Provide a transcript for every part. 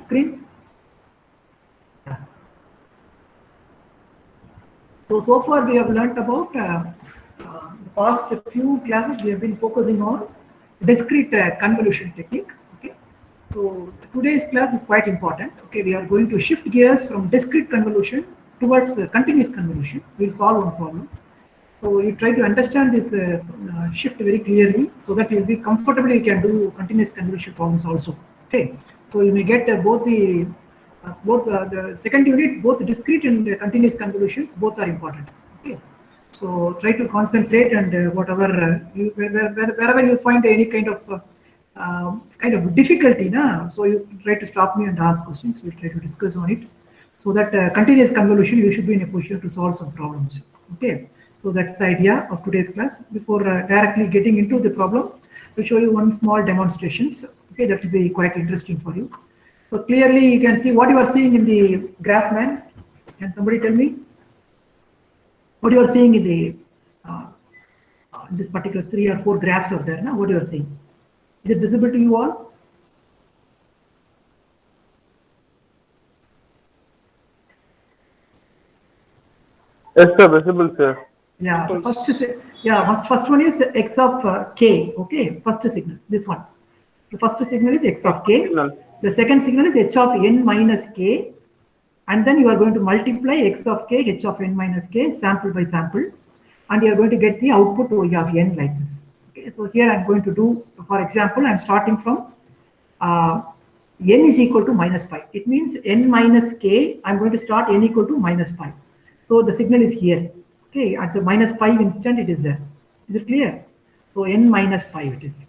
screen? Yeah. So far we have learnt about the past few classes we have been focusing on discrete convolution technique. Okay. So today's class is quite important. Okay, we are going to shift gears from discrete convolution towards continuous convolution. We'll solve one problem. So you try to understand this shift very clearly so that you'll be comfortable. You can do continuous convolution problems also. Okay. So you may get the second unit, both discrete and continuous convolutions, both are important. Okay. So try to concentrate and whatever wherever you find any kind of difficulty, so you try to stop me and ask questions. We'll try to discuss on it, so that continuous convolution you should be in a position to solve some problems. Okay. So that's the idea of today's class. Before directly getting into the problem, we'll show you one small demonstrations. Okay, that will be quite interesting for you. So clearly you can see what you are seeing in the graph, man. Can somebody tell me what you are seeing in the this particular 3 or 4 graphs out there? Now, what you are seeing? Is it visible to you all? Yes, sir. Visible, sir. Yeah. First one is x of k. Okay. First signal. This one. The first signal is x of k. The second signal is h of n minus k. And then you are going to multiply x of k, h of n minus k, sample by sample. And you are going to get the output y of n like this. Okay. So here I'm going to do, for example, I'm starting from n is equal to minus pi. It means n minus k, I'm going to start n equal to minus pi. So the signal is here. Okay, at the minus pi instant it is there. Is it clear? So n minus pi it is.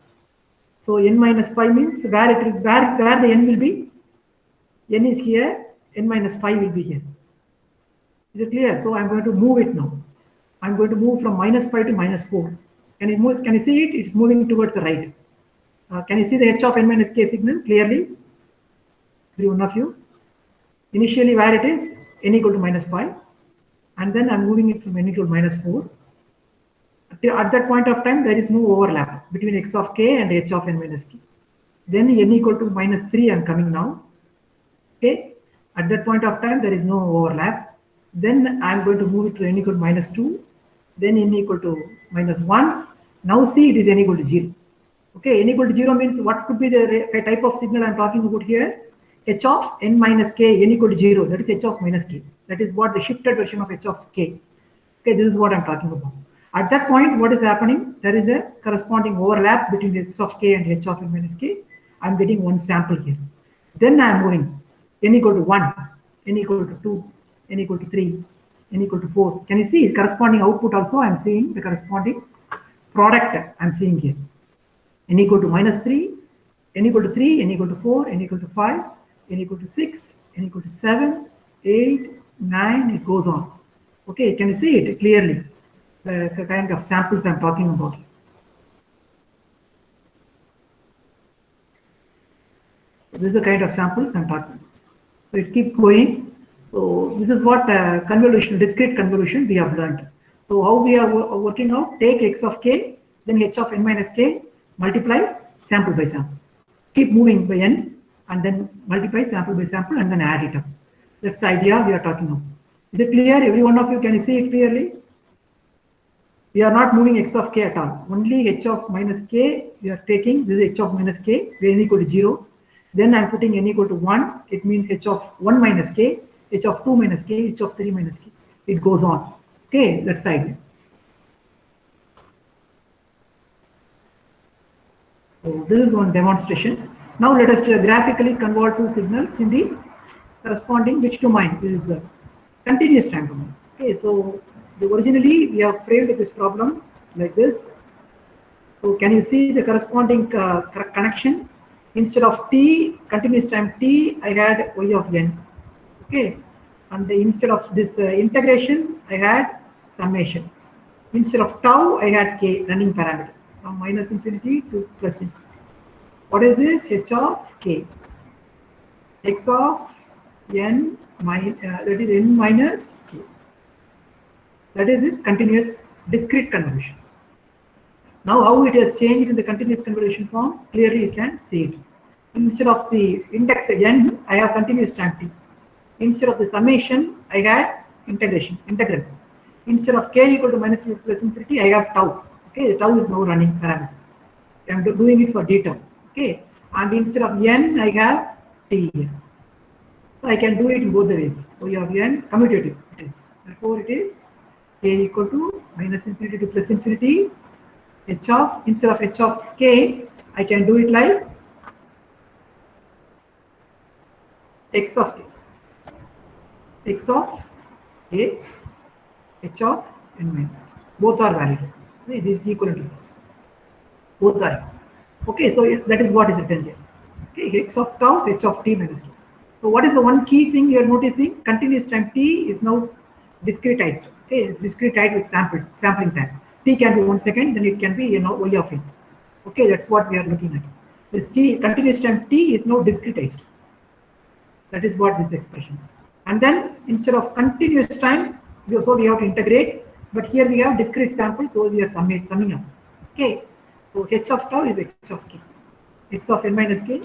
So n minus pi means where the n will be? N is here, n minus pi will be here. Is it clear? So I'm going to move it now. I'm going to move from minus pi to minus 4. Can you see it? It's moving towards the right. Can you see the h of n minus k signal clearly? Every one of you. Initially where it is? N equal to minus pi. And then I'm moving it from n equal to minus 4. At that point of time, there is no overlap between x of k and h of n minus k. Then n equal to minus 3, I'm coming now. Okay. At that point of time, there is no overlap. Then I'm going to move it to n equal to minus 2. Then n equal to minus 1. Now see, it is n equal to 0. Okay. N equal to 0 means what could be the type of signal I'm talking about here? H of n minus k, n equal to 0. That is h of minus k. That is what the shifted version of h of k. Okay, this is what I'm talking about. At that point, what is happening? There is a corresponding overlap between h of k and h of n minus k. I'm getting one sample here. Then I'm moving n equal to 1, n equal to 2, n equal to 3, n equal to 4. Can you see corresponding output also? I'm seeing the corresponding product I'm seeing here. N equal to minus 3, n equal to 3, n equal to 4, n equal to 5, n equal to 6, n equal to 7, 8, 9, it goes on. Okay, can you see it clearly? The kind of samples I'm talking about. This is the kind of samples I'm talking about. So it keeps going. So this is what convolution, discrete convolution we have learned. So how we are working out? Take x of k, then h of n minus k, multiply sample by sample. Keep moving by n, and then multiply sample by sample, and then add it up. That's the idea we are talking about. Is it clear? Every one of you, can you see it clearly? We are not moving x of k at all. Only h of minus k we are taking. This is h of minus k, where n equal to 0. Then I'm putting n equal to 1. It means h of 1 minus k, h of 2 minus k, h of 3 minus k. It goes on. Okay, that's the idea. So this is one demonstration. Now let us graphically convert two signals in the corresponding which domain. This is a continuous time domain. Okay, so originally we have framed this problem like this. So can you see the corresponding connection? Instead of t, continuous time t, I had y of n. Okay, and instead of this integration, I had summation. Instead of tau, I had k, running parameter, from minus infinity to plus infinity. What is this? H of k, x of n that is n minus k. That is this continuous discrete convolution. Now how it has changed in the continuous convolution form, clearly you can see it. Instead of the index n, I have continuous time t. Instead of the summation, I had integral. Instead of k equal to minus plus infinity, I have tau. Okay, the tau is now running parameter. I am doing it for d term. Okay, and instead of n, I have t here. So I can do it in both the ways. So you have n commutative. It is. Therefore, it is k equal to minus infinity to plus infinity. H of, instead of h of k, I can do it like x of k. X of a, h of n minus. Both are valid. It is equal to this. Both are. Okay, so that is what is written here. Okay, x of tau, h of t minus 2. So what is the one key thing you are noticing? Continuous time t is now discretized. Okay, it's discretized with sampling time. T can be 1 second, then it can be y of n. Okay, that's what we are looking at. This t continuous time t is now discretized. That is what this expression is. And then instead of continuous time, we have to integrate. But here we have discrete sample, so we are summing up. Okay, so h of tau is x of k, x of n minus k.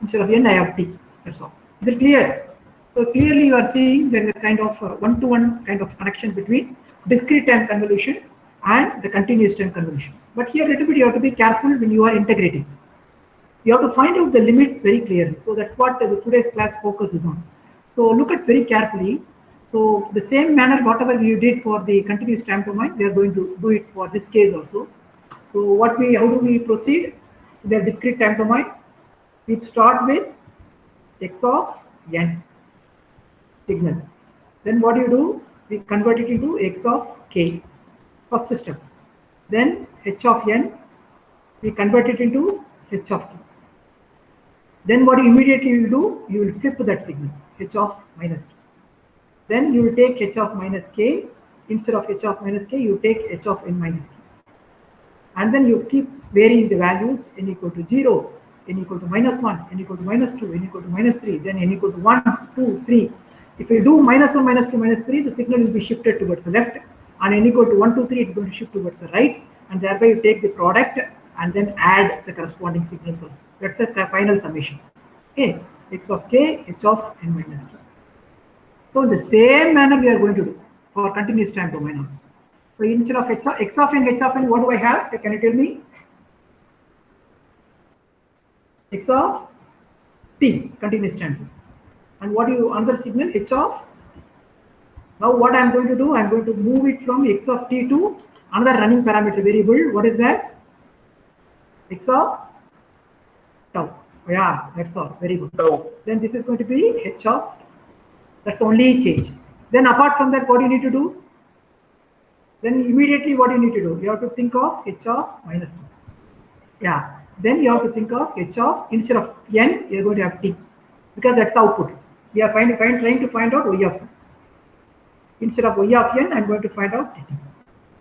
Instead of n, I have t. That's all. Is it clear? So clearly you are seeing there is a kind of one-to-one kind of connection between discrete time convolution and the continuous time convolution. But here a little bit you have to be careful when you are integrating. You have to find out the limits very clearly. So that's what today's class focuses on. So look at very carefully. So the same manner whatever you did for the continuous time domain, we are going to do it for this case also. So how do we proceed? The discrete time domain. We start with x of n signal. Then what do? We convert it into x of k. First step. Then h of n, we convert it into h of k. Then what you immediately will do? You will flip that signal, h of minus k. Then you will take h of minus k. Instead of h of minus k, you take h of n minus k. And then you keep varying the values, n equal to 0, n equal to minus 1, n equal to minus 2, n equal to minus 3, then n equal to 1, 2, 3. If you do minus 1, minus 2, minus 3, the signal will be shifted towards the left. And n equal to 1, 2, 3, it's going to shift towards the right. And thereby you take the product and then add the corresponding signals also. That's the final summation. Okay, x of k, h of n minus k. So in the same manner we are going to do for continuous time domain also. So instead of x of n, h of n, what do I have? Can you tell me? X of t, continuous time domain. And what do you, another signal, h of? Now what I am going to do, I am going to move it from x of t to another running parameter variable. What is that? X of tau. Yeah, that's all. Very good. Tau. Then this is going to be h of. That's the only change. Then apart from that, what do you need to do? Then immediately what you need to do? You have to think of h of minus 2. Yeah. Then you have to think of h of, instead of n, you are going to have t. Because that's output. We are trying to find out y of n. Instead of y of n, I am going to find out t.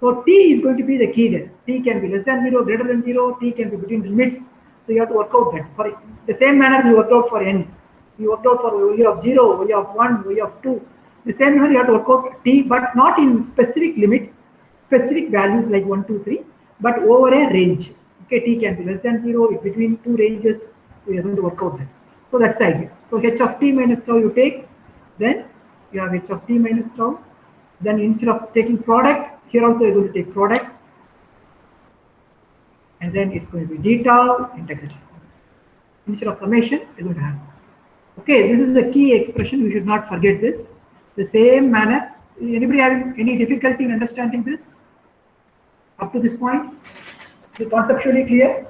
So t is going to be the key there. T can be less than 0, greater than 0, t can be between limits. So you have to work out that. For the same manner we worked out for n. We worked out for y of 0, y of 1, y of 2. The same manner you have to work out t, but not in specific limit, specific values like 1, 2, 3, but over a range. Okay, t can be less than 0, if between two ranges, we are going to work out that. So that's the idea. So h of t minus tau you take, then you have h of t minus tau. Then instead of taking product, here also you're going to take product. And then it's going to be d tau integration. Instead of summation, you're going to have this. Okay, this is the key expression. You should not forget this. The same manner. Is anybody having any difficulty in understanding this? Up to this point? Is it conceptually clear?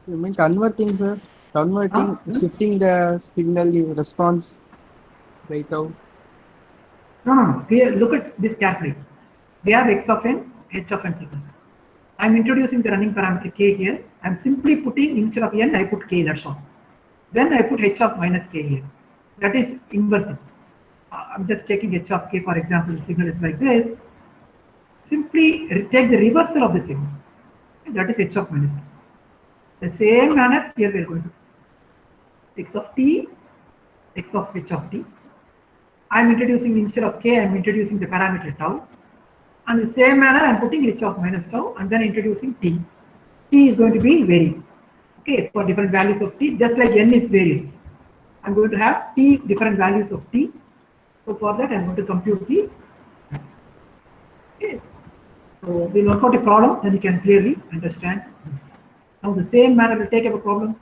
You mean converting, sir? Converting, shifting the signal response by tau. No. Here, look at this carefully. We have x of n, h of n signal. I'm introducing the running parameter k here. I'm simply putting, instead of n, I put k, that's all. Then I put h of minus k here. That is inversive. I'm just taking h of k, for example, the signal is like this. Simply take the reversal of the signal. That is h of minus k. The same manner here we are going to x of t, x of h of t. I'm introducing, instead of k, I'm introducing the parameter tau. And the same manner I'm putting h of minus tau and then introducing t. T is going to be varied. Okay, for different values of t, just like n is varied. I'm going to have t different values of t. So for that, I'm going to compute the. Okay. So we'll work out a problem, then you can clearly understand this. Now the same manner we'll take up a problem.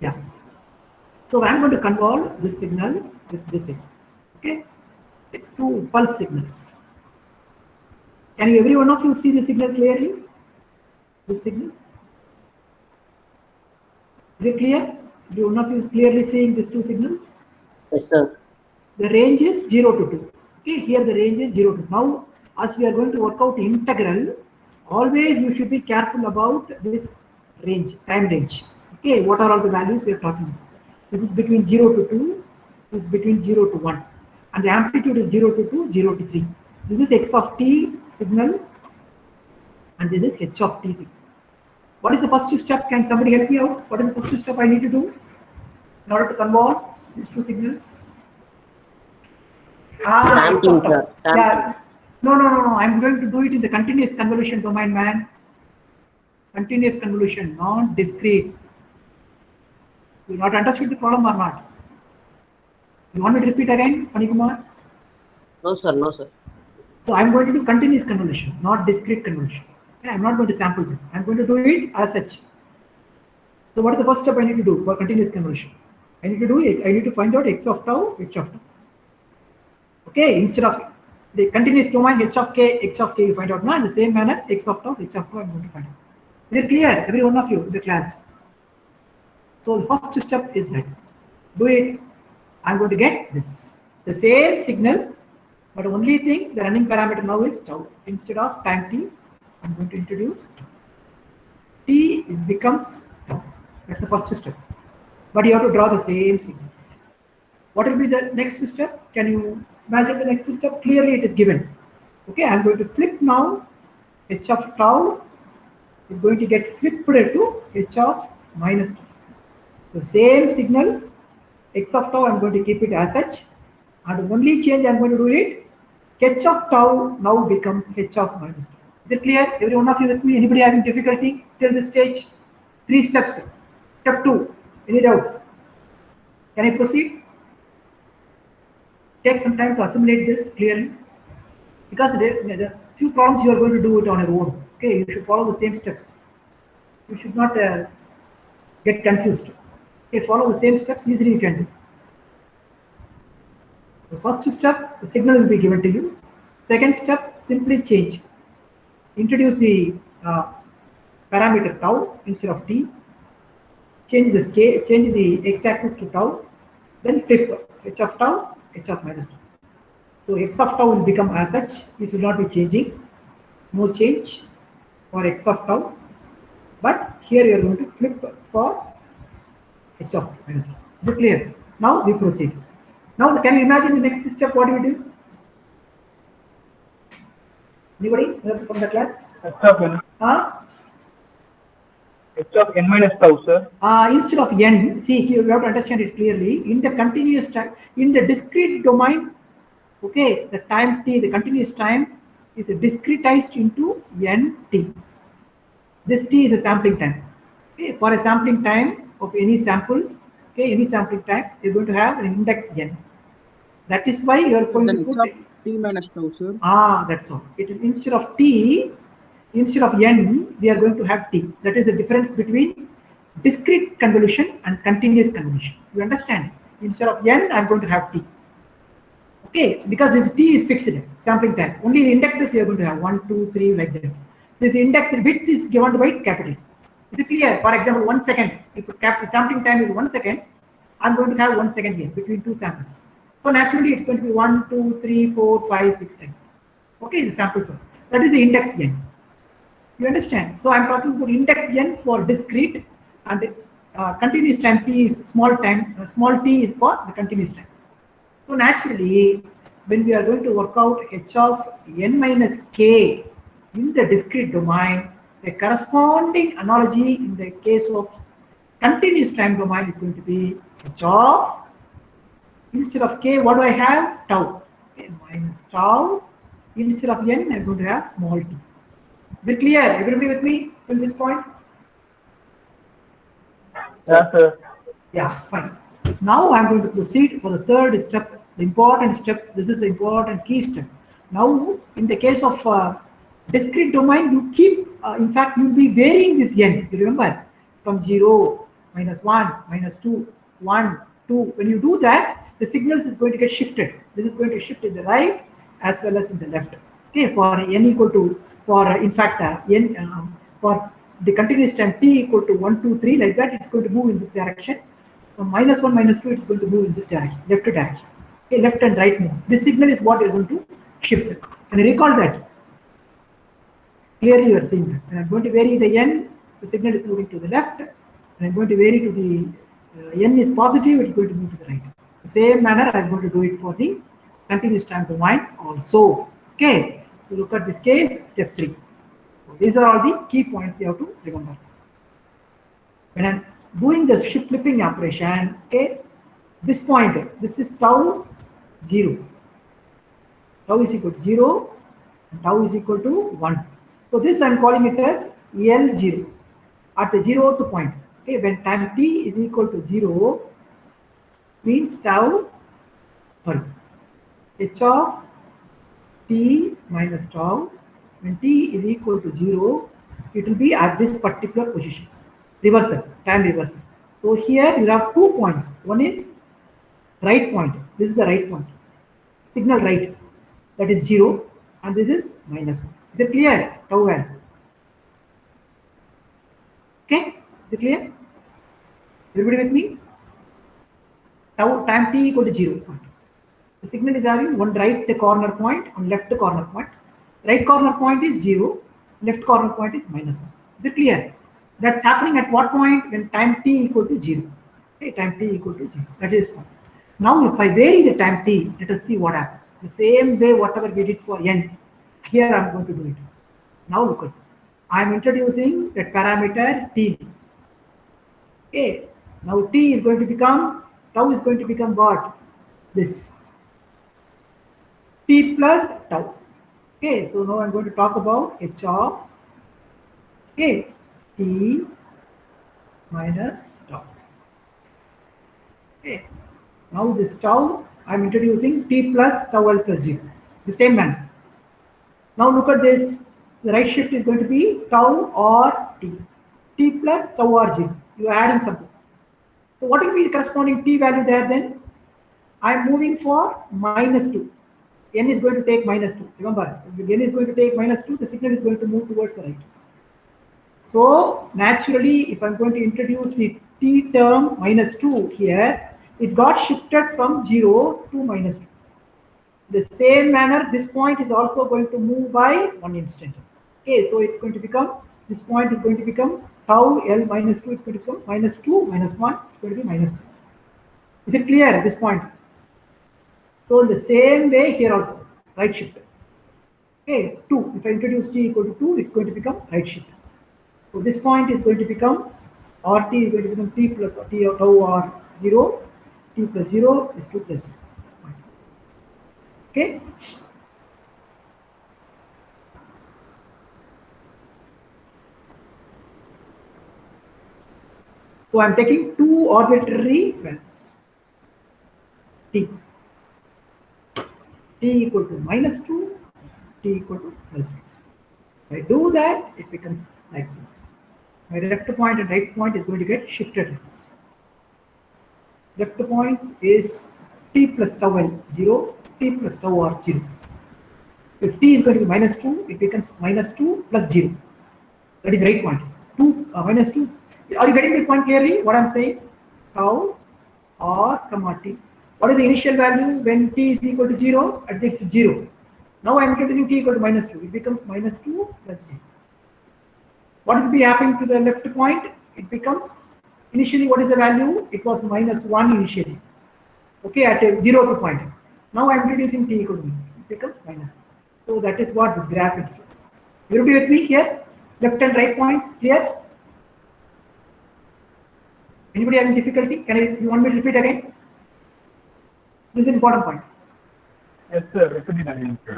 Yeah. So I'm going to convolve this signal with this signal. Okay. Two pulse signals. Can you, every one of you, see the signal clearly? This signal. Is it clear? Do one of you clearly seeing these two signals? Yes, sir. The range is 0 to 2. Okay, here the range is 0 to 2. Now, as we are going to work out integral, always you should be careful about this range, time range. Okay, what are all the values we are talking about? This is between 0 to 2, this is between 0 to 1. And the amplitude is 0 to 2, 0 to 3. This is x of t signal, and this is h of t signal. What is the first step? Can somebody help me out? What is the first step I need to do in order to convolve these two signals? Sampling, sir. Sampling. Yeah. No. I'm going to do it in the continuous convolution domain, man. Continuous convolution, not discrete. You not understood the problem or not? You want me to repeat again, Panikumar? No, sir. No, sir. So I'm going to do continuous convolution, not discrete convolution. Okay, I'm not going to sample this. I'm going to do it as such. So what is the first step I need to do for continuous convolution? I need to do it. I need to find out x of tau, h of tau. Okay, instead of the continuous domain h of k, x of k, you find out now in the same manner x of tau, h of tau, I'm going to find out. Is it clear, every one of you in the class? So the first step is that. Do it. I'm going to get this. The same signal, but only thing, the running parameter now is tau. Instead of time t, I'm going to introduce tau. T becomes tau. That's the first step. But you have to draw the same signals. What will be the next step? Can you imagine the next step? Clearly it is given. Okay, I'm going to flip now. H of tau is going to get flipped to h of minus tau. The same signal, x of tau, I'm going to keep it as such. And only change I'm going to do it, h of tau now becomes h of minus tau. Is it clear? Every one of you with me? Anybody having difficulty till this stage? 3 steps. Step 2. Any doubt? Can I proceed? Take some time to assimilate this clearly. Because the few problems you are going to do it on your own. Okay, you should follow the same steps. You should not get confused. Okay, follow the same steps, easily you can do. So first step, the signal will be given to you. Second step, simply change. Introduce the parameter tau instead of t. Change the scale, change the x-axis to tau. Then flip h of tau, h of minus tau. So x of tau will become as such. This will not be changing. No change for x of tau. But here you are going to flip for h of minus tau. Is it clear? Now we proceed. Now can you imagine the next step? What do we do? Anybody from the class? H of n. H of n minus tau, sir. Instead of n, see, you have to understand it clearly. In the continuous time, in the discrete domain, okay, the time t, the continuous time is discretized into nt. This t is a sampling time. Okay, for a sampling time of any samples, okay, any sampling time, you're going to have an index n. That is why you are going to put t minus tau, sir. That's all. It is instead of t, instead of n, we are going to have t. That is the difference between discrete convolution and continuous convolution. You understand? Instead of n, I'm going to have t. Okay, so because this t is fixed sampling time. Only the indexes you are going to have 1, 2, 3 like that. This index width is given by capital. Is it clear? For example, 1 second. If the sampling time is 1 second, I'm going to have 1 second here between two samples. So naturally, it's going to be 1, 2, 3, 4, 5, 6 times. Okay, the samples are. That is the index n. You understand? So I'm talking about index n for discrete, and continuous time t is small t is for the continuous time. So naturally, when we are going to work out h of n minus k in the discrete domain, the corresponding analogy in the case of continuous time domain is going to be h of, instead of k, what do I have? Tau. Okay, minus tau. Instead of n, I'm going to have small t. Is it clear? Everybody with me till this point? Yeah, sir. Yeah, fine. Now I'm going to proceed for the third step, the important step. This is the important key step. Now, in the case of discrete domain, you keep, in fact, you'll be varying this n. You remember from 0, -1, -2, 1, 2. When you do that, the signals is going to get shifted. This is going to shift in the right as well as in the left. Okay, for n equal to, for in fact, n for the continuous time t equal to 1, 2, 3, like that, it's going to move in this direction. From -1, -2, it's going to move in this direction, left direction. Okay, left and right move. This signal is what you're going to shift. And recall that. Clearly, you are seeing that. And I'm going to vary the n, the signal is moving to the left. And I'm going to vary to the n is positive, it's going to move to the right. The same manner, I'm going to do it for the continuous time domain also. Okay. So look at this case, step 3. So these are all the key points you have to remember. When I'm doing the shift flipping operation, okay, this point, this is tau 0. Tau is equal to 0, and tau is equal to 1. So this I'm calling it as L0 at the 0th point. Okay, when time t is equal to 0, means tau, sorry, h of t minus tau, when t is equal to 0, it will be at this particular position. Reversal, time reversal. So here you have 2 points. One is right point. This is the right point. Signal right. That is 0. And this is -1. Is it clear? Tau value. Okay? Is it clear? Everybody with me? Tau time t equal to 0 point. The signal is having one right corner point and left corner point. Right corner point is 0. Left corner point is -1. Is it clear? That's happening at what point? When time t equal to 0. Okay, time t equal to 0. That is point. Now, if I vary the time t, let us see what happens. The same way, whatever we did for n, here I'm going to do it. Now look at this. I'm introducing that parameter t. Okay. Now t is going to become, tau is going to become what? This. T plus tau. Okay. So now I'm going to talk about h of, okay, t minus tau. Okay. Now this tau, I'm introducing t plus tau l plus 0. The same manner. Now look at this. The right shift is going to be tau or t. T plus tau or 0. You are adding something. So what will be the corresponding t value there then? I am moving for -2. N is going to take -2. Remember, if n is going to take -2, the signal is going to move towards the right. So naturally, if I'm going to introduce the t term -2 here, it got shifted from 0 to -2. The same manner, this point is also going to move by 1 instant. Okay, so it's going to become, this point is going to become tau L -2, it's going to become -2, -1, it's going to be -3. Is it clear at this point? So in the same way here also, right shift. Okay, 2, if I introduce t equal to 2, it's going to become right shift. So this point is going to become, RT is going to become t plus t of tau or 0, t plus 0 is 2 plus 0. Okay. So I'm taking 2 arbitrary values. T equal to -2, t equal to +2. If I do that, it becomes like this. My left point and right point is going to get shifted like this. Left points is t plus tau l 0, t plus tau r 0. If t is going to be -2, it becomes -2 plus 0. That is right point. 2 -2. Are you getting the point clearly? What I'm saying? Tau r comma t. What is the initial value when t is equal to 0? At this 0. Now I'm introducing t equal to -2. It becomes -2 plus 0. What will be happening to the left point? It becomes, initially what is the value? It was -1 initially. Okay, at a 0th point. Now I'm introducing t equal to -2. It becomes -3. So that is what this graph indicates. You will be with me here? Left and right points clear? Anybody having difficulty? You want me to repeat again? This is an important point. Yes, sir. Repeat it again, sir.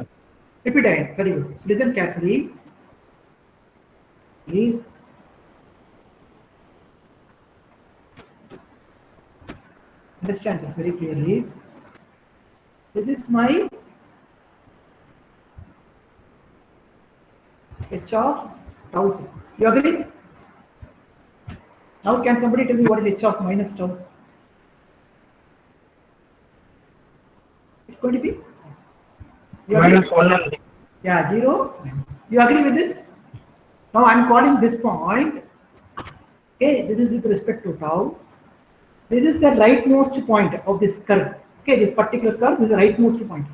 Repeat again. Very good. Listen carefully. understand this very clearly. This is my h of tau c. You agree? Now can somebody tell me what is h of minus tau? It's going to be? You agree? Minus 1 only. Yeah, 0. You agree with this? Now I'm calling this point. Okay, this is with respect to tau. This is the rightmost point of this curve. Okay, this particular curve is the rightmost point.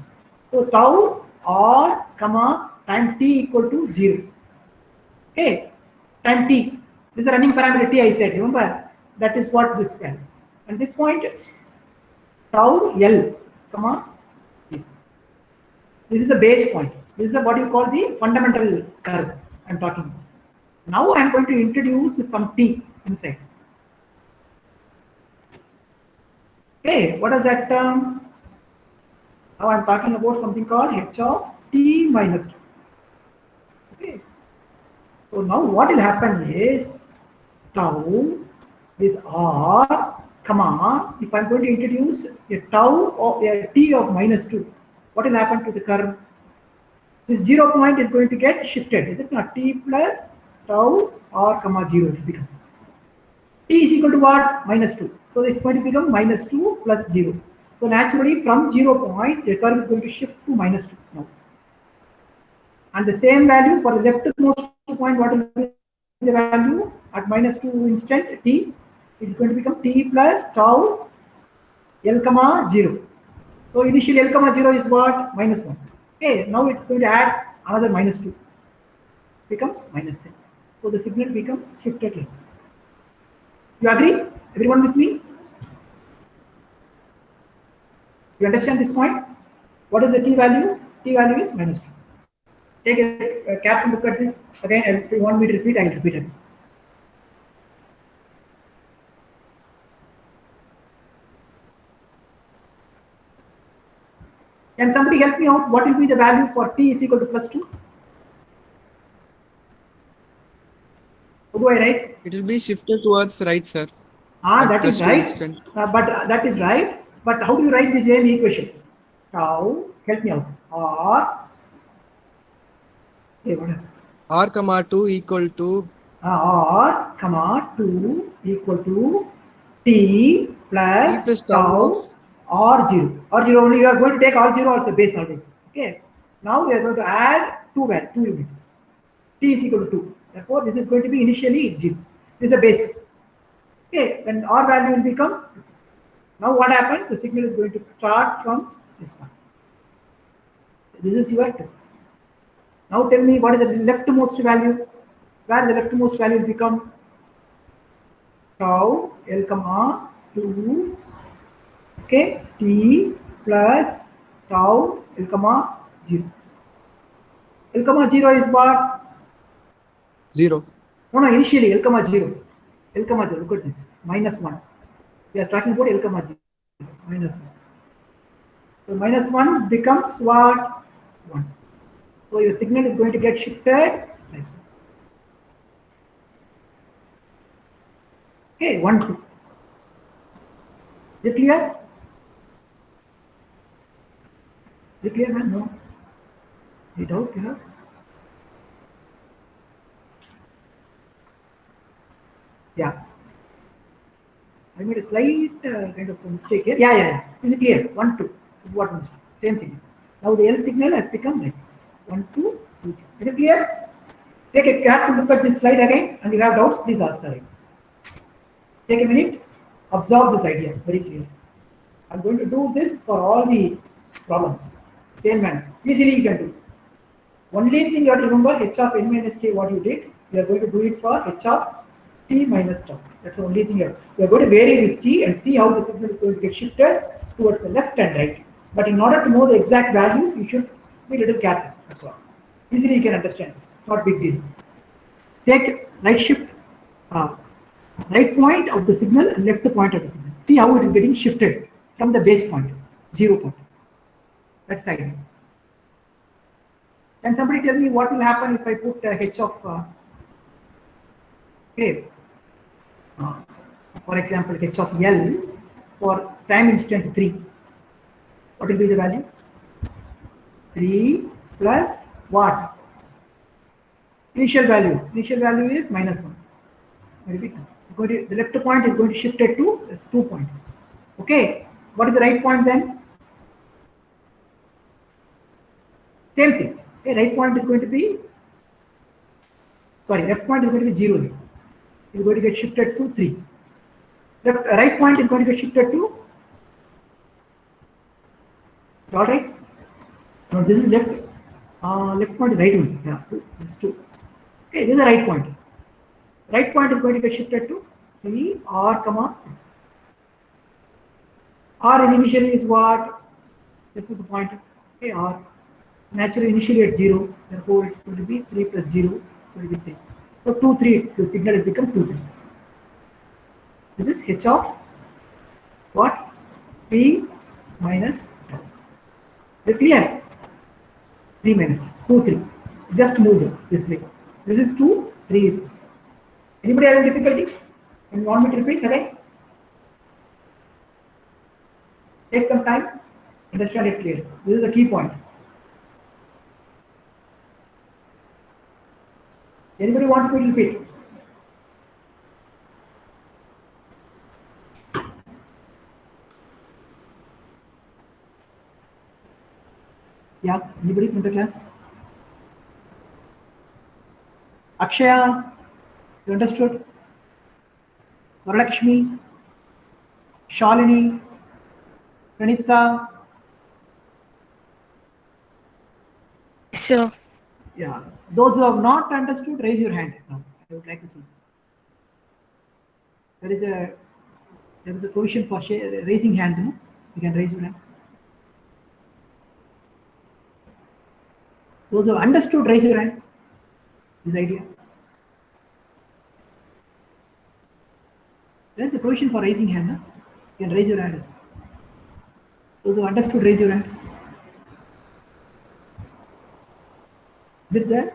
So tau r comma time t equal to 0. Okay, time t. This is a running parameter t I said. Remember, that is what this value. And this point tau l comma t. This is a base point. This is what you call the fundamental curve I'm talking about. Now I'm going to introduce some t inside. Okay, what is that term? Now I'm talking about something called h of t minus 2. Okay. So now what will happen is tau is r, comma, if I'm going to introduce a tau or a t of minus 2, what will happen to the curve? This 0 point is going to get shifted, is it not? T plus tau r comma 0 will become. T is equal to what? Minus 2. So it's going to become minus 2 plus 0. So naturally from 0 point, the curve is going to shift to minus 2 now. And the same value for the leftmost point, what will be the value at minus 2 instant t? Is going to become t plus tau l comma 0. So initially l comma 0 is what? Minus 1. Okay, now it's going to add another minus 2. Becomes minus 3. So the signal becomes shifted like this. You agree? Everyone with me? You understand this point? What is the t value? T value is minus 2. Take a careful look at this. Again, if you want me to repeat, I will repeat it. Can somebody help me out? What will be the value for t is equal to plus 2? How do I write? It will be shifted towards right, sir. That is right. Instant. But that is right. But how do you write the same equation? Tau, help me out. R. Hey, what? R comma 2 equal to R comma 2 equal to t plus tau r0. R0 only, you are going to take R0 also base always. Okay. Now we are going to add 2 units. T is equal to 2. Therefore, this is going to be initially 0. This is a base. Okay. Then R value will become. Now what happens? The signal is going to start from this point. This is your 2. Now tell me what is the leftmost value? Where the leftmost value will become tau l comma 2, okay, t plus tau l comma 0. L comma 0 is what? 0. No, initially L comma 0. L comma 0, look at this, minus 1. We are talking about L comma 0, minus 1. So minus 1 becomes what? 1. So your signal is going to get shifted like this. Okay, 1, 2. Is it clear? Is it clear, man? No. Any doubt you have? Yeah. I made a slight kind of a mistake here. Yeah. Is it clear? 1, 2. This is what mistake. Same signal. Now the L signal has become like this. 1, 2, 2. Is it clear? Take a careful look at this slide again, and you have doubts, please ask again. Take a minute, observe this idea very clearly. I'm going to do this for all the problems. Same manner. Easily you can do. Only thing you have to remember, h of n minus k, what you did, you are going to do it for h of t minus tau. That's the only thing you are going to vary this t and see how the signal is going to get shifted towards the left and right. But in order to know the exact values, you should be a little careful. That's all. Easily you can understand this. It's not a big deal. Take right shift, right point of the signal and left point of the signal. See how it is getting shifted from the base point, 0 point. That's the idea. Can somebody tell me what will happen if I put h of okay, for example, h of L for time instant 3. What will be the value? 3 plus what? Initial value. Initial value is -1. Repeat. The left point is going to shift it to this 2 point. Okay. What is the right point then? Same thing. Okay, right point is going to be, sorry, left point is going to be 0. It is going to get shifted to 3. Right point is going to get shifted to, all right? Now this is left. Left point is right one. Yeah, this is 2. Okay, this is the right point. Right point is going to get shifted to 3 r comma. R is initially is what? This is the point. Okay, r. Naturally initially at 0, therefore it's going to be 3 plus 0 will be 3. So 2, 3, so signal has become 2, 3. This is h of what? T minus tau. Is it clear? 3 minus 2, 3. Just move it this way. This is 2, 3 is this. Anybody having difficulty? And you want me to repeat again? Take some time, understand it clearly. This is the key point. Anybody wants me to repeat? Yeah, anybody from the class? Akshaya, you understood? Varalakshmi, Shalini, Pranita. Sure. Yeah, those who have not understood, raise your hand now. I would like to see. There is a provision for raising hand. No? You can raise your hand. Those who have understood, raise your hand. This idea. There is a provision for raising hand. No? You can raise your hand. Those who have understood, raise your hand. Is it there?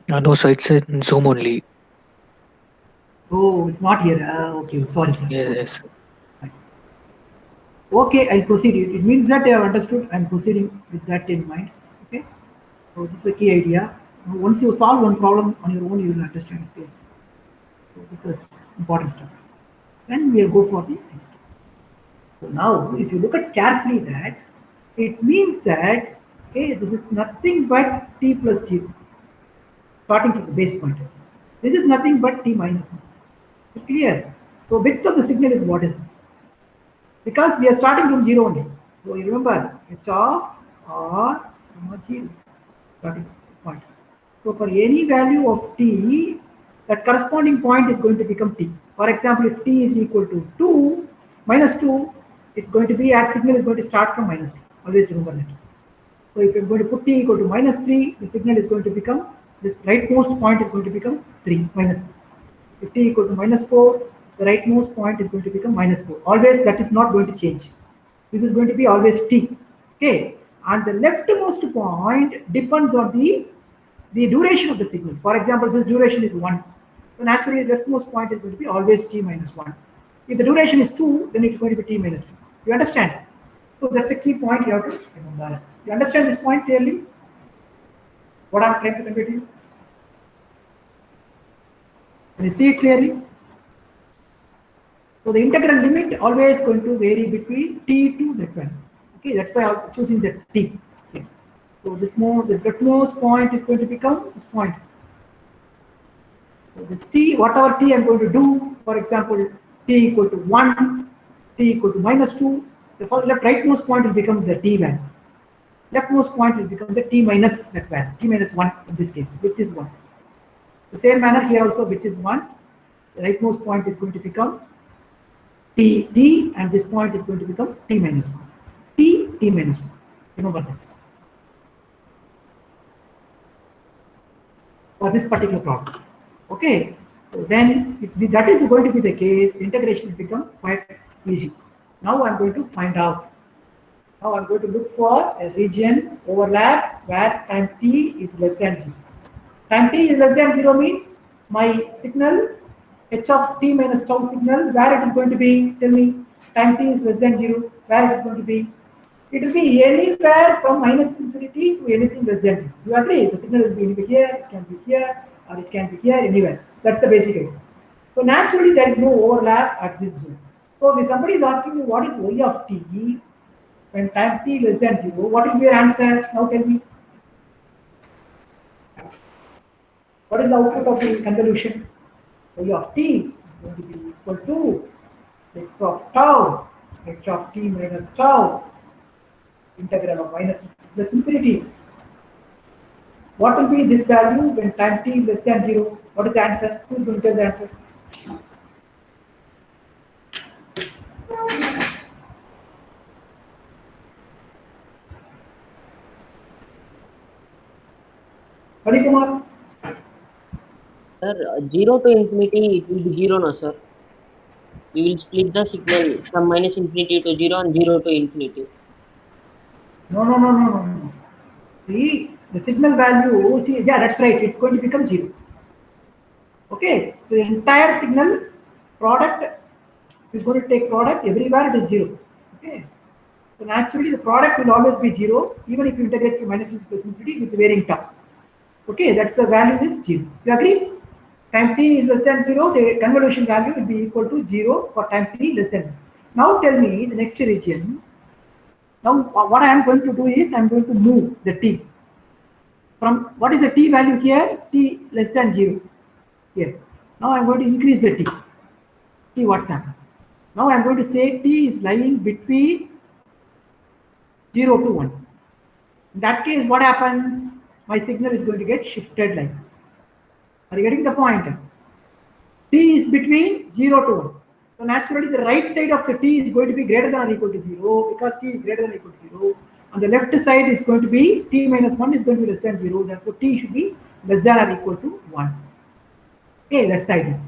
No, sir, it's in Zoom only. Oh, it's not here. Okay, sorry, sir. Yes. Okay, I'll proceed. It means that you have understood. I'm proceeding with that in mind. Okay. So this is a key idea. Once you solve one problem on your own, you will understand it. So this is important stuff. Then we'll go for the next. So now, if you look at carefully that, it means that okay, this is nothing but t plus 0, starting from the base point. This is nothing but t minus 1. Clear? So width of the signal is what is this? Because we are starting from 0 only. So you remember h of r comma 0, starting point. So for any value of t, that corresponding point is going to become t. For example, if t is equal to 2, minus 2, it's going to be at signal is going to start from minus 2. Always remember that. So if you're going to put t equal to minus 3, the signal is going to become, this rightmost point is going to become 3, minus 3. If t equal to minus 4, the rightmost point is going to become minus 4. Always that is not going to change. This is going to be always t. Okay. And the leftmost point depends on the duration of the signal. For example, this duration is 1. So naturally, the leftmost point is going to be always t minus 1. If the duration is 2, then it's going to be t minus 2. You understand? So that's a key point you have to remember. You understand this point clearly? What I'm trying to convey to you? Can you see it clearly? So the integral limit always going to vary between t to that value. Okay, that's why I'm choosing the t. Okay. So this leftmost point is going to become this point. So this t, whatever t I'm going to do, for example, t equal to 1, t equal to minus 2, the rightmost point will become the t value. Leftmost point will become the t minus that value, t minus 1 in this case, which is 1. The same manner here also, which is 1, the rightmost point is going to become t, and this point is going to become t minus 1. T minus 1. Remember that. For this particular problem. Okay. So then, if that is going to be the case, integration will become quite easy. Now I'm going to find out. Now I'm going to look for a region overlap where time t is less than 0. Time t is less than 0 means my signal h of t minus tau signal, where it is going to be? Tell me. Time t is less than 0, where it is going to be? It will be anywhere from minus infinity to anything less than 0. You agree? The signal will be anywhere here, it can be here, or it can be here, anywhere. That's the basic idea. So naturally, there is no overlap at this zone. So if somebody is asking you what is y of t when time t less than 0, what will be your answer? Now tell me. What is the output of the convolution? Y of t is going to be equal to x of tau, h of t minus tau, integral of minus plus infinity. What will be this value when time t less than 0? What is the answer? Who is going to tell the answer? Hari Kumar? Sir, 0 to infinity, it will be 0 now, sir. We will split the signal from minus infinity to 0 and 0 to infinity. No. See, the signal value, see, yeah, that's right, it's going to become 0. Okay, so the entire signal product is going to take product, everywhere it is 0. Okay, so naturally the product will always be 0, even if you integrate from minus infinity to infinity with varying tau. Okay, that's the value is 0. You agree? Time t is less than 0, the convolution value will be equal to 0 for time t less than 0. Now tell me the next region. Now what I am going to do is I am going to move the t from, what is the t value here? T less than 0 here. Now I am going to increase the t. See what's happening. Now I am going to say t is lying between 0 to 1. In that case, what happens? My signal is going to get shifted like this. Are you getting the point? T is between 0 to 1. So naturally, the right side of the t is going to be greater than or equal to 0 because t is greater than or equal to 0. On the left side is going to be t minus 1 is going to be less than 0. Therefore, t should be less than or equal to 1. Okay, that's the idea.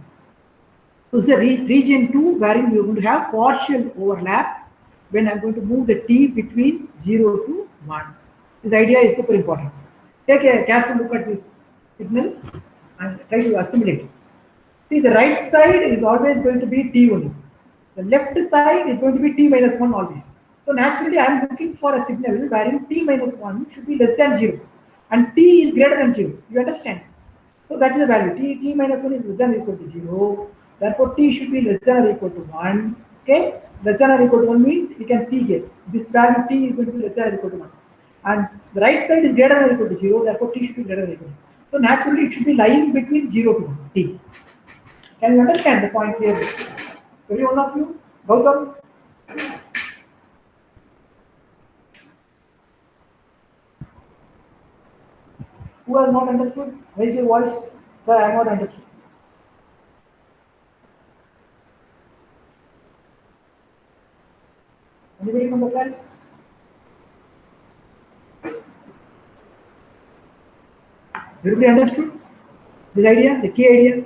So this is region 2 wherein we are going to have partial overlap when I'm going to move the t between 0 to 1. This idea is super important. Take a careful look at this signal and try to assimilate it. See, the right side is always going to be t only. The left side is going to be t minus 1 always. So naturally, I am looking for a signal wherein t minus 1 should be less than 0 and t is greater than 0. You understand? So that is the value. T minus 1 is less than or equal to 0. Therefore, t should be less than or equal to 1. Okay? Less than or equal to 1 means you can see here. This value t is going to be less than or equal to 1. And the right side is greater than or equal to 0. Therefore, t should be greater than or equal to 1. So naturally, it should be lying between 0 to 1. T. Can you understand the point clearly? Every one of you? Gautam? Who has not understood? Raise your voice. Sir, I have not understood. Anybody from the class? Everybody understood this idea, the key idea?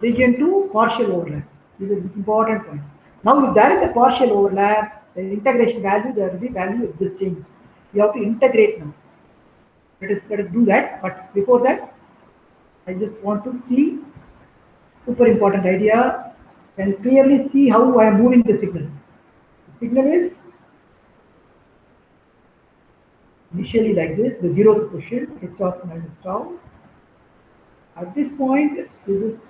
Region 2, partial overlap. This is an important point. Now, if there is a partial overlap, the integration value, there will be value existing. You have to integrate now. Let us do that. But before that, I just want to see super important idea. Can you clearly see how I am moving the signal? The signal is initially like this, the zeroth position, h of minus tau. At this point, this is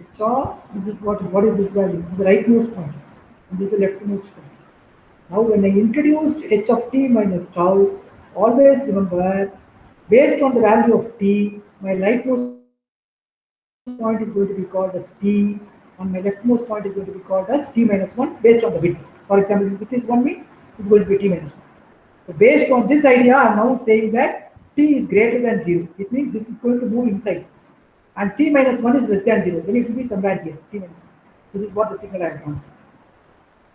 h of, this is what is this value? This is the rightmost point, and this is the leftmost point. Now, when I introduced h of t minus tau, always remember, based on the value of t, my rightmost point is going to be called as t, and my leftmost point is going to be called as t minus 1 based on the width. For example, width is 1 means it's going to be t minus 1. So based on this idea, I am now saying that t is greater than 0. It means this is going to move inside. And t minus 1 is less than 0. Then it will be somewhere here, t minus 1. This is what the signal I have drawn.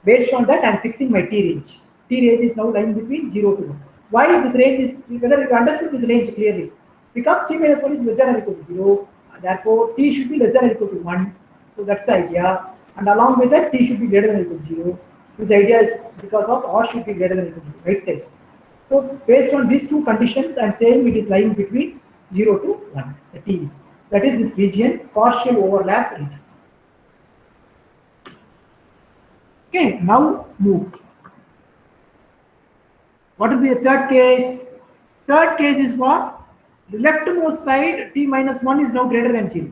Based on that, I am fixing my t range. T range is now lying between 0 to 1. Why this range is, whether you understood this range clearly? Because t minus 1 is less than or equal to 0. Therefore, t should be less than or equal to 1. So that's the idea. And along with that, t should be greater than or equal to 0. This idea is because of r should be greater than or equal to 0, right side. So based on these two conditions, I am saying it is lying between 0 to 1. The t is. That is this region, partial overlap region. Okay, now move. What will be the third case? Third case is what? The leftmost side, t minus 1 is now greater than 0.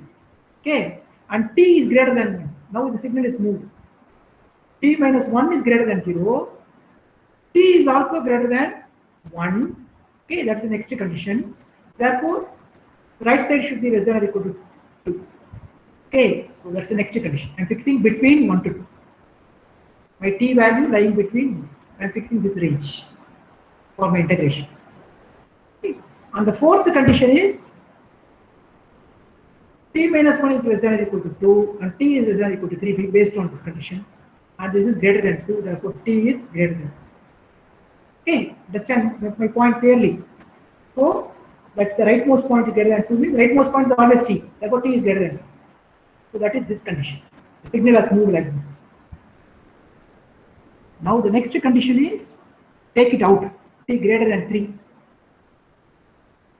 Okay, and t is greater than 1. Now the signal is moved. T minus 1 is greater than 0. T is also greater than 1. Okay, that's the next condition. Therefore, right side should be less than or equal to 2. Okay, so that's the next condition. I'm fixing between 1 to 2. My t value lying between, I'm fixing this range for my integration. Okay. And the fourth condition is t minus 1 is less than or equal to 2 and t is less than or equal to 3 based on this condition. And this is greater than 2, therefore t is greater than 2. Okay, understand my point clearly. So that's the rightmost point is greater than 2 means the rightmost point is always t, therefore t is greater than 2. So that is this condition. The signal has moved like this. Now the next condition is take it out, t greater than 3.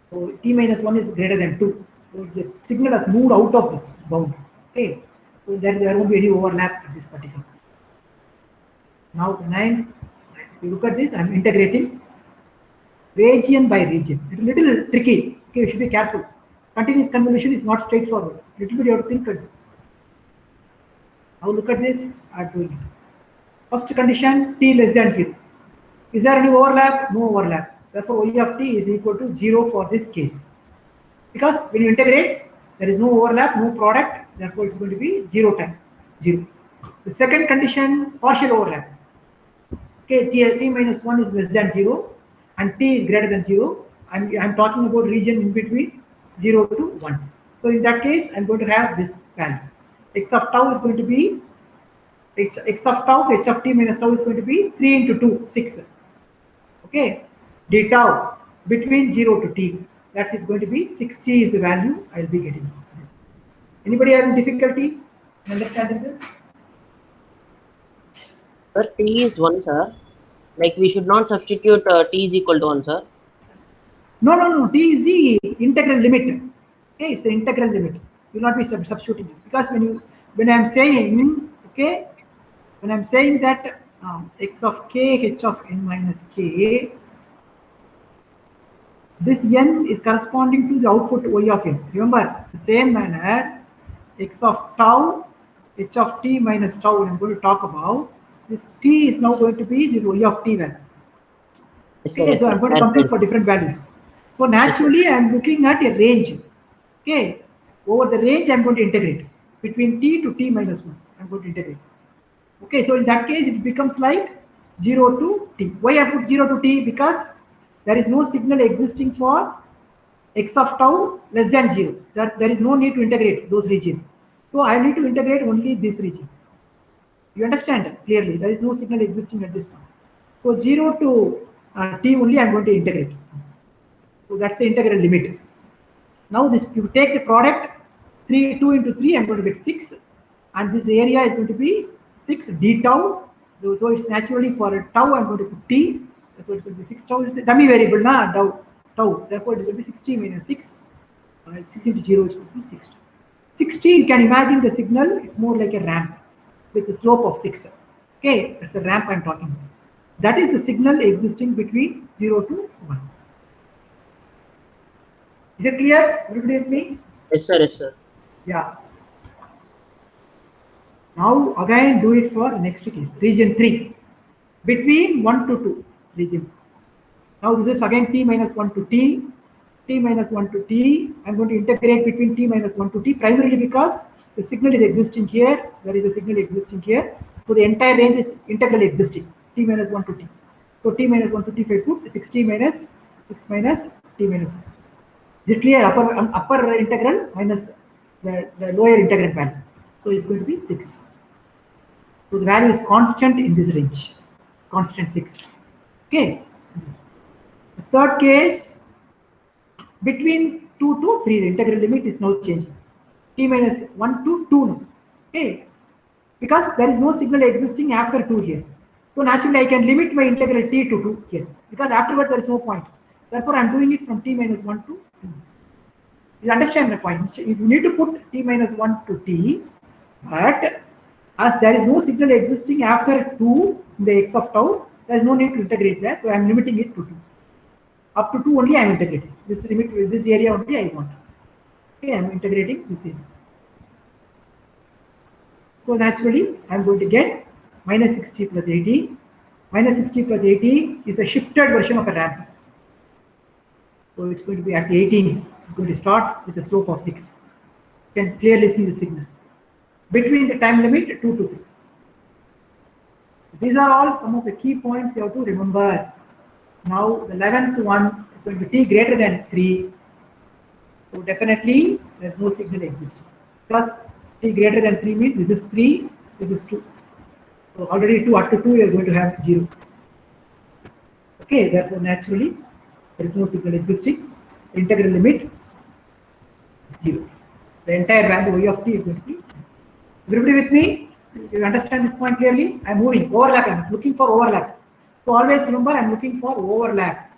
So t minus 1 is greater than 2. So the signal has moved out of this bound. Okay, so there won't be any overlap at this particular. Now the 9, you look at this, I'm integrating region by region. It's a little tricky. Okay, you should be careful. Continuous convolution is not straightforward. Little bit you have to think. Now look at this, I'm doing it. First condition, t less than 0. Is there any overlap? No overlap. Therefore, y of t is equal to 0 for this case. Because when you integrate, there is no overlap, no product. Therefore, it's going to be 0 times 0. The second condition, partial overlap. Okay, t minus 1 is less than 0 and t is greater than 0. I'm talking about region in between 0 to 1. So in that case, I'm going to have this value. X of tau is going to be x of tau, h of t minus tau is going to be 3 into 2, 6. Okay, d tau between 0 to t, that's it's going to be 60 is the value I'll be getting. Anybody having difficulty in understanding this? Sir, t is 1, sir. Like we should not substitute t is equal to 1, sir. No, t is the integral limit. Okay, it's the integral limit. You will not be substituting it because when I'm saying, okay, when I'm saying that x of k, h of n minus k, this n is corresponding to the output y of n. Remember, the same manner, x of tau, h of t minus tau, I'm going to talk about, this t is now going to be this y of t value. Okay, so I'm going to compute for different values. So naturally, I'm looking at a range. Okay, over the range, I'm going to integrate between t to t minus 1. I'm going to integrate. Okay, so in that case, it becomes like 0 to t. Why I put 0 to t? Because there is no signal existing for x of tau less than 0. There is no need to integrate those regions. So I need to integrate only this region. You understand clearly? There is no signal existing at this point. So 0 to t only I'm going to integrate. So that's the integral limit. Now this, you take the product, 2 into 3, I'm going to get 6. And this area is going to be 6 d tau. So it's naturally for a tau, I'm going to put t. Therefore it's going to be 6 tau. It's a dummy variable, tau. Therefore it's going to be 60 minus 6. 6 into 0 is going to be 60. 60, you can imagine the signal, it's more like a ramp with a slope of 6. Okay, it's a ramp I'm talking about. That is the signal existing between 0 to 1. Is it clear? Everybody with me? Yes, sir. Yes, sir. Yeah. Now again do it for the next case, region 3. Between 1 to 2 region. Now this is again t minus 1 to t, t minus 1 to t. I'm going to integrate between t minus 1 to t primarily because the signal is existing here. There is a signal existing here. So the entire range is integral existing, t minus 1 to t. So t minus 1 to t, if I put 6t minus 6 minus t minus 1. Is it clear? Upper integral minus the lower integrand value. So it's going to be 6. So the value is constant in this range. Constant 6. Okay. The third case, between 2 to 3, the integral limit is now changing. T minus 1 to 2 now. Okay. Because there is no signal existing after 2 here. So naturally I can limit my integral t to 2 here. Because afterwards there is no point. Therefore I am doing it from t minus 1 to 2. You understand my point? You need to put t minus 1 to t, but as there is no signal existing after 2 in the x of tau, there is no need to integrate that. So I am limiting it to 2. Up to 2 only I am integrating. This limit, this area only I want. Okay, I am integrating this area. So naturally, I am going to get minus 60 plus 80. Minus 60 plus 80 is a shifted version of a ramp. So it's going to be at 18. It's going to start with a slope of 6. You can clearly see the signal. Between the time limit 2 to 3. These are all some of the key points you have to remember. Now the 11th one is going to be t greater than 3. So definitely there is no signal existing. Because t greater than 3 means this is 3, this is 2. So already 2 up to 2 you are going to have 0. Okay, therefore naturally there is no signal existing. The integral limit is 0. The entire value y of t is going to be. Everybody with me? You understand this point clearly? I am moving, overlap, I am looking for overlap. So always remember I am looking for overlap.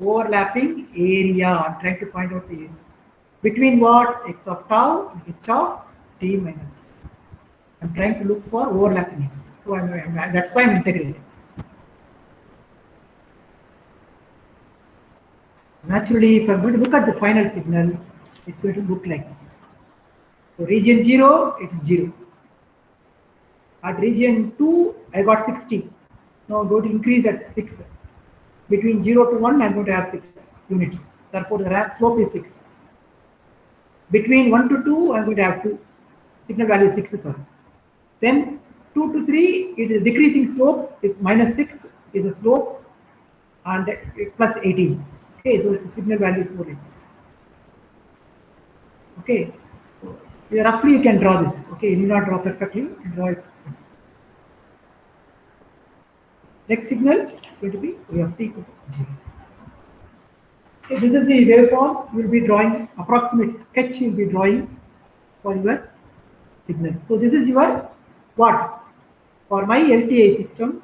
Overlapping area. I am trying to find out the area. Between what? X of tau, h of t minus t. I am trying to look for overlapping area. So that's why I am integrating. Naturally, if I am going to look at the final signal, it's going to look like this. So region 0, it is 0. At region 2, I got 60. Now I'm going to increase at 6. Between 0 to 1, I'm going to have 6 units. Therefore, the ramp slope is 6. Between 1 to 2, I'm going to have 2. Signal value is 6, sorry. Then 2 to 3, it is decreasing slope. It's minus 6 is a slope and plus 18. Okay, so it's a signal value is more like this. Okay, so roughly you can draw this. Okay, you need not draw perfectly, you draw it. Next signal is going to be y of t equal to 0. Okay, this is the waveform you will be drawing, approximate sketch you will be drawing for your signal. So this is your what? For my LTI system,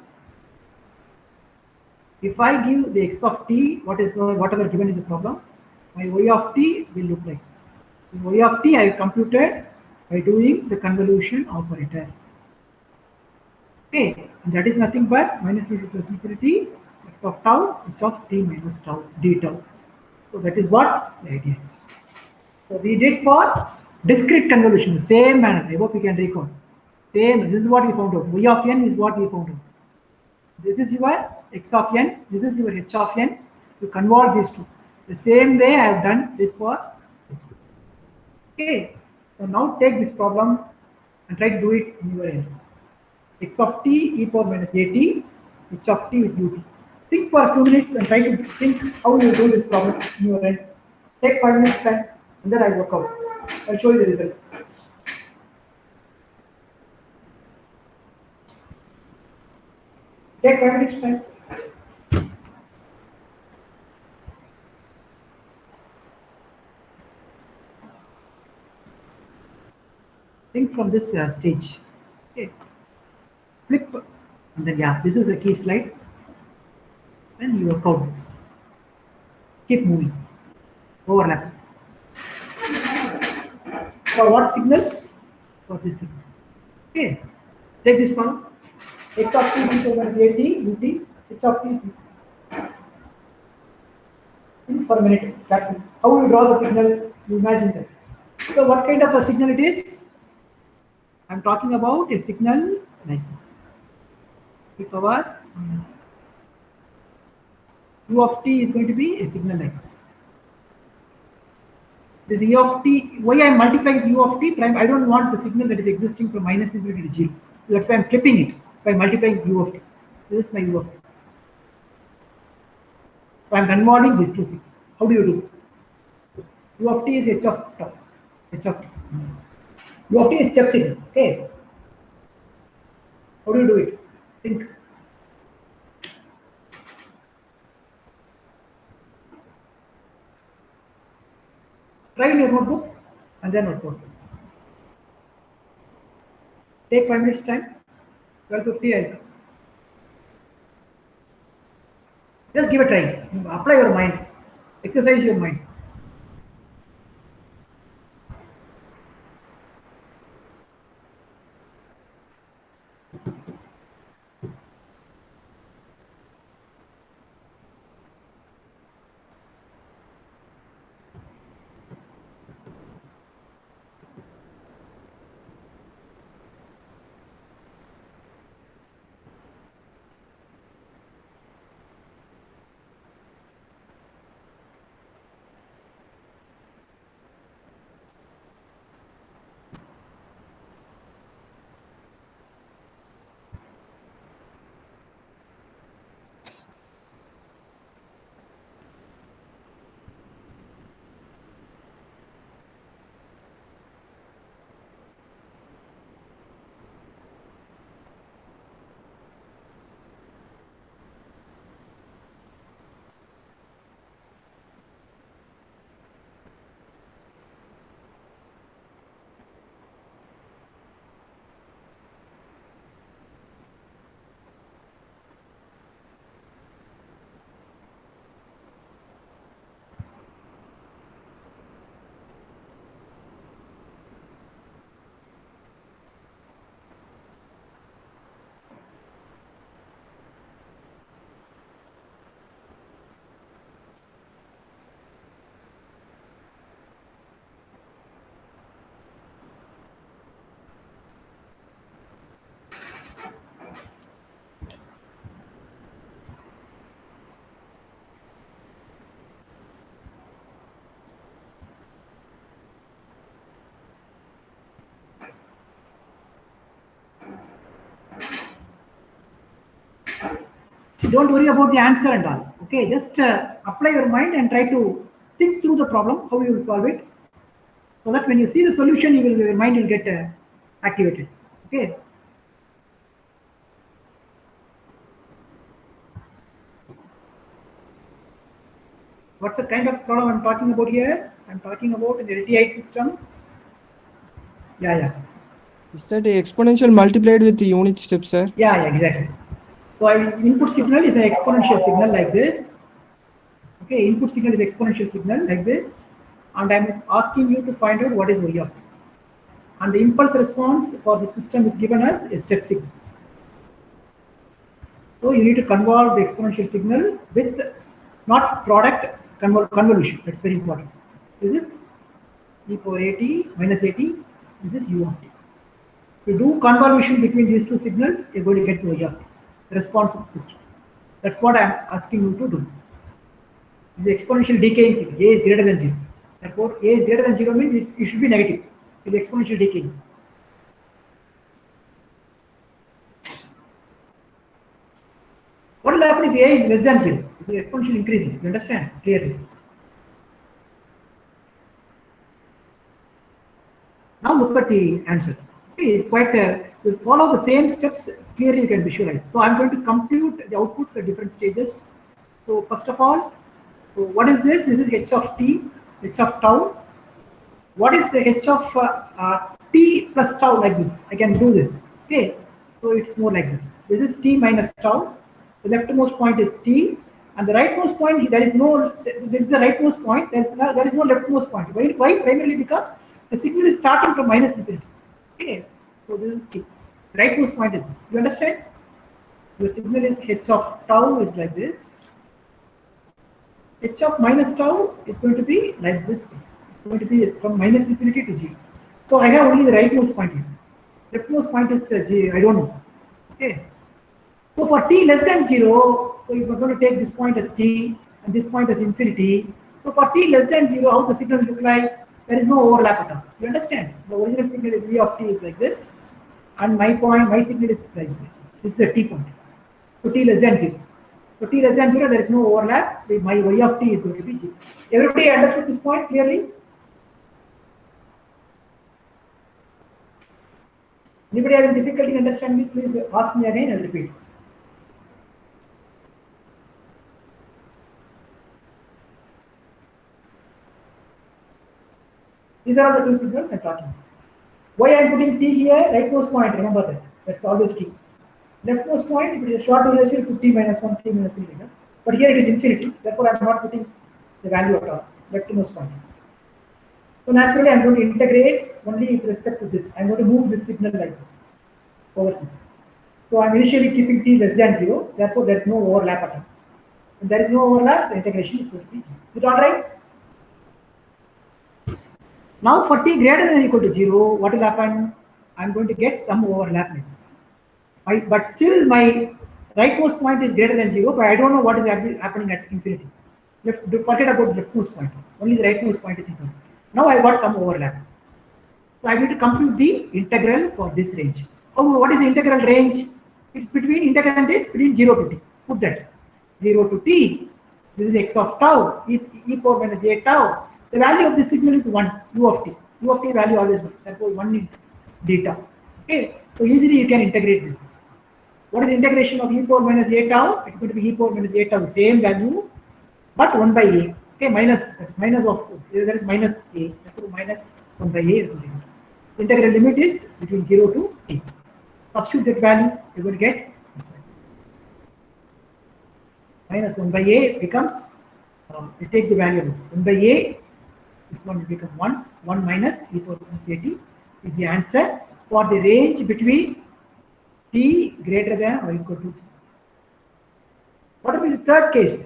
if I give the x of t, whatever given in the problem, my y of t will look like this. The y of t I have computed by doing the convolution operator. Okay, and that is nothing but minus infinity plus infinity x of tau, h of t minus tau, d tau. So that is what the idea is. So we did for discrete convolution, the same manner. I hope you can recall. Same, this is what we found out. Y of n is what we found out. This is your x of n, this is your h of n. You convert these two. The same way I have done this for this one. Okay, so now take this problem and try to do it in your end. X of t e power minus at, h of t is ut. Think for a few minutes and try to think how you do this problem in your end. Take 5 minutes time and then I work out. I'll show you the result. Take 5 minutes time. Think from this stage. Okay. Flip and then this is the key slide. Then you work out this. Keep moving. Overlap. For what signal? For this signal. Okay. Take this problem. X of t is over at, ut, h of t is ut. Think for a minute. Carefully. How you draw the signal? You imagine that. So what kind of a signal it is? I am talking about a signal like this. E power u of t is going to be a signal like this. This e of t, why I am multiplying u of t prime? I don't want the signal that is existing from minus infinity to 0. So that's why I am clipping it by multiplying u of t. This is my u of t. So I am converting these two signals. How do you do? U of t is h of tau. H of t. U of t is step signal. Okay. How do you do it? Think. Try in your notebook and then work out. Take 5 minutes time. 12:50 I'll come. Just give a try. Apply your mind. Exercise your mind. Don't worry about the answer and all. Okay, just apply your mind and try to think through the problem, how you will solve it, so that when you see the solution, your mind will get activated. Okay. What's the kind of problem I'm talking about here? I'm talking about an LTI system. Yeah. Is that a exponential multiplied with the unit step, sir? Yeah, exactly. So input signal is an exponential signal like this. Okay, input signal is exponential signal like this, and I'm asking you to find out what is y of t. And the impulse response for the system is given as a step signal. So you need to convolve the exponential signal with not product convolution. That's very important. This is e power at minus at. This is u of t. To do convolution between these two signals, you're going to get the y of t, the response of the system. That's what I'm asking you to do. The exponential decaying signal, a is greater than 0. Therefore, a is greater than 0 means it should be negative. It is exponential decaying. What will happen if a is less than 0? It is exponentially increasing. You understand clearly? Now look at the answer. Okay, it's quite. You follow the same steps. Clearly, you can visualize. So I'm going to compute the outputs at different stages. So first of all, so what is this? This is h of t, h of tau. What is the h of t plus tau like this? I can do this. Okay, so it's more like this. This is t minus tau. The leftmost point is t, and the rightmost point there is no. There is a rightmost point. There is no leftmost point. Why? Primarily because the signal is starting from minus infinity. Okay, so this is t. The rightmost point is this. You understand? Your signal is h of tau is like this. H of minus tau is going to be like this. It's going to be from minus infinity to 0. So I have only the rightmost point here. Leftmost point is G, I don't know. Okay. So for t less than 0, so you are going to take this point as t and this point as infinity. So for t less than 0, how the signal look like? There is no overlap at all. You understand? The original signal is v of t is like this, and my signal is like this. This is the t point. So t less than 0. So t less than 0, there is no overlap. My y of t is going to be 0. Everybody understood this point clearly? Anybody having difficulty in understanding this, please ask me again and repeat. These are the two signals I'm talking about. Why I am putting t here? Rightmost point, remember that. That's always t. Leftmost point, if it is a short duration, to t minus 1, t minus 3. But here it is infinity, therefore I am not putting the value at all. Leftmost point. So naturally I am going to integrate only with respect to this. I am going to move this signal like this, over this. So I am initially keeping t less than 0, therefore there is no overlap at all. When there is no overlap, the integration is going to be 0. Is it alright? Now for t greater than or equal to 0, what will happen? I am going to get some overlap like this. But still my rightmost point is greater than 0, but I don't know what is happening at infinity. Forget about the leftmost point. Only the rightmost point is equal. Now I got some overlap. So I need to compute the integral for this range. Oh, what is the integral range? It's between integrand is between 0 to t. Put that 0 to t. This is x of tau, e power minus a tau. The value of this signal is 1, u of t. U of t value always 1. Therefore 1 in data. Okay. So easily you can integrate this. What is the integration of e power minus a tau? It's going to be e power minus a tau, the same value, but 1 by a. Okay, minus of there is minus a. Therefore minus 1 by a is going to be. The integral limit is between 0 to t. Substitute that value, you will get this one. Minus 1 by a becomes, we take the value of 1 by a, this one will become 1, 1 minus e power minus a t is the answer for the range between t greater than or equal to 0. What will be the third case?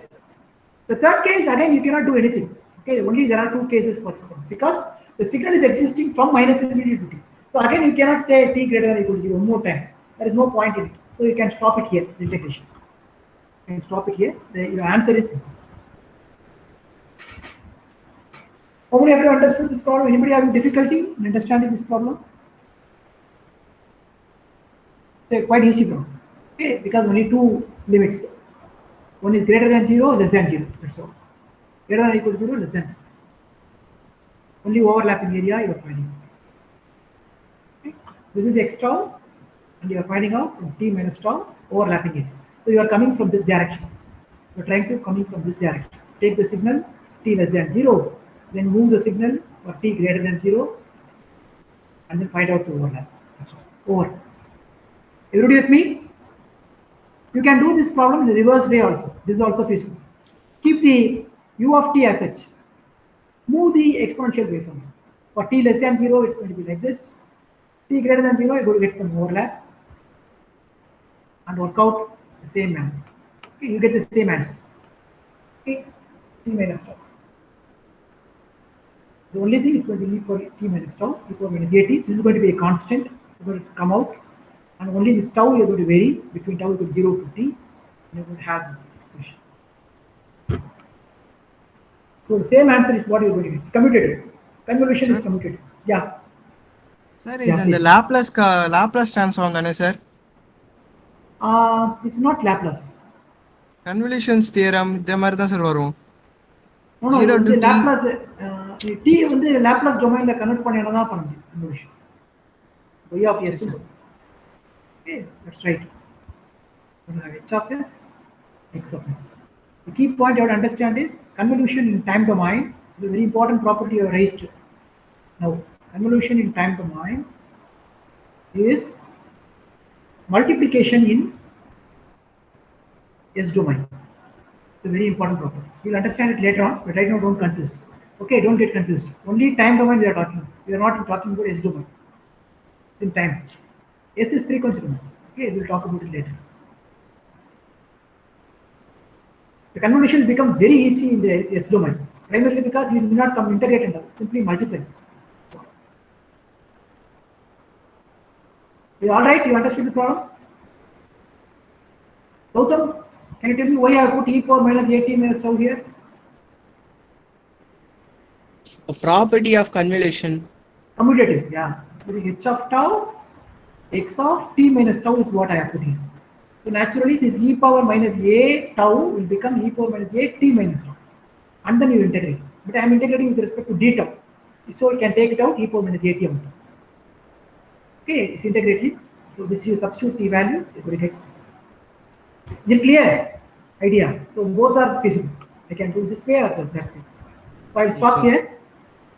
The third case, again, you cannot do anything. Okay, only there are two cases for support because the signal is existing from minus infinity to t. So again, you cannot say t greater than or equal to 0 one more time. There is no point in it. So you can stop it here, the integration. You can stop it here. Your answer is this. How many of you understood this problem? Anybody having difficulty in understanding this problem? It's quite easy problem. Okay, because only two limits. One is greater than 0, less than 0. That's all. Greater than or equal to 0, less than 0. Only overlapping area you are finding. Okay. This is x tau, and you are finding out from t minus tau overlapping area. So you are coming from this direction. You are trying to coming from this direction. Take the signal t less than 0, then move the signal for t greater than 0, and then find out the overlap. That's all. Over. Everybody with me? You can do this problem in the reverse way also. This is also feasible. Keep the u of t as such. Move the exponential waveform. For t less than 0, it's going to be like this. T greater than 0, you're going to get some overlap and work out the same manner. Okay, you get the same answer. Okay, t minus tau. The only thing is going to be for t minus tau, e power minus at. This is going to be a constant. It's going to come out, and only this tau you're going to vary between tau equal to 0 to t. And you're going to have this expression. So the same answer is what you're going to get. It's commutative. Convolution is commutative. Yeah. Sir, Yeah, this is the Laplace transform, sir. It's not Laplace. Convolutions theorem, the மாதிரி தான் sir வரும். No, no, 0 to the t. Laplace, t வந்து Laplace domain la convert பண்ணி தான் பண்ண முடியும் convolution. Y of s. Okay, that's right. H of s, x of s. The key point you have to understand is convolution in time domain is a very important property you have raised. Now, convolution in time domain is multiplication in S domain. It's a very important property. You'll understand it later on, but right now don't confuse. Okay, don't get confused. Only time domain we are talking. We are not talking about S domain. In time. S is frequency domain. Okay, we'll talk about it later. The convolution will become very easy in the S domain, primarily because you do not integrate and simply multiply. So, is all right? You understood the problem? Gautam, can you tell me why I have put e power minus at minus tau here? A property of convolution. Commutative, yeah. So the h of tau, x of t minus tau is what I have put here. So naturally, this e power minus a tau will become e power minus a t minus tau, and then you integrate. But I am integrating with respect to d tau, so you can take it out, e power minus a t out. Okay, it's integrated. So this you substitute t values, you will get. Is it clear? Idea. So both are feasible. I can do this way or that way. So I will stop here.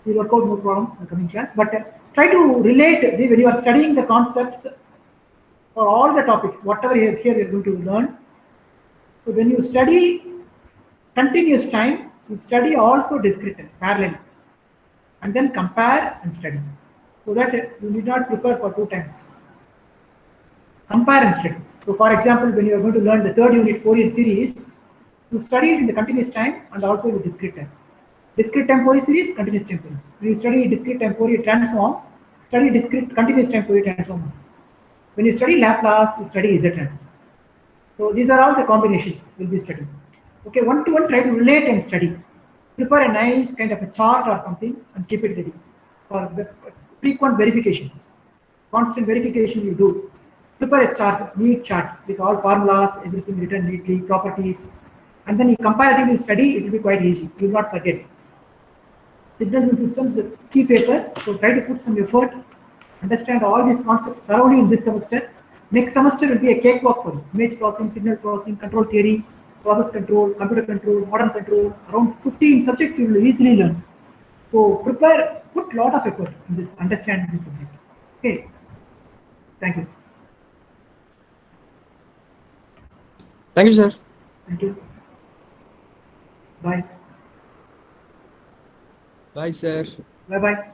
We'll work out more problems in the coming class. But try to relate. See, when you are studying the concepts for all the topics, whatever here you are going to learn. So when you study continuous time, you study also discrete time, parallel, and then compare and study. So that you need not prepare for 2 times. Compare and study. So for example, when you are going to learn the 3rd unit Fourier series, you study it in the continuous time and also in the discrete time. Discrete time Fourier series, continuous time Fourier series. When you study discrete time Fourier transform, study discrete continuous time Fourier transform also. When you study Laplace, you study Z transform. So these are all the combinations we'll be studying. Okay, one to one try to relate and study. Prepare a nice kind of a chart or something and keep it ready for the frequent verifications. Constant verification you do. Prepare a chart, neat chart with all formulas, everything written neatly, properties, and then you comparatively study, it will be quite easy. You will not forget. Signals and systems, key paper, so try to put some effort, understand all these concepts thoroughly in this semester. Next semester will be a cakewalk for you. Image processing, signal processing, control theory, process control, computer control, modern control, around 15 subjects you will easily learn. So prepare, put a lot of effort in this, understanding this subject. Okay, thank you. Thank you, sir. Thank you. Bye. Bye, sir. Bye-bye.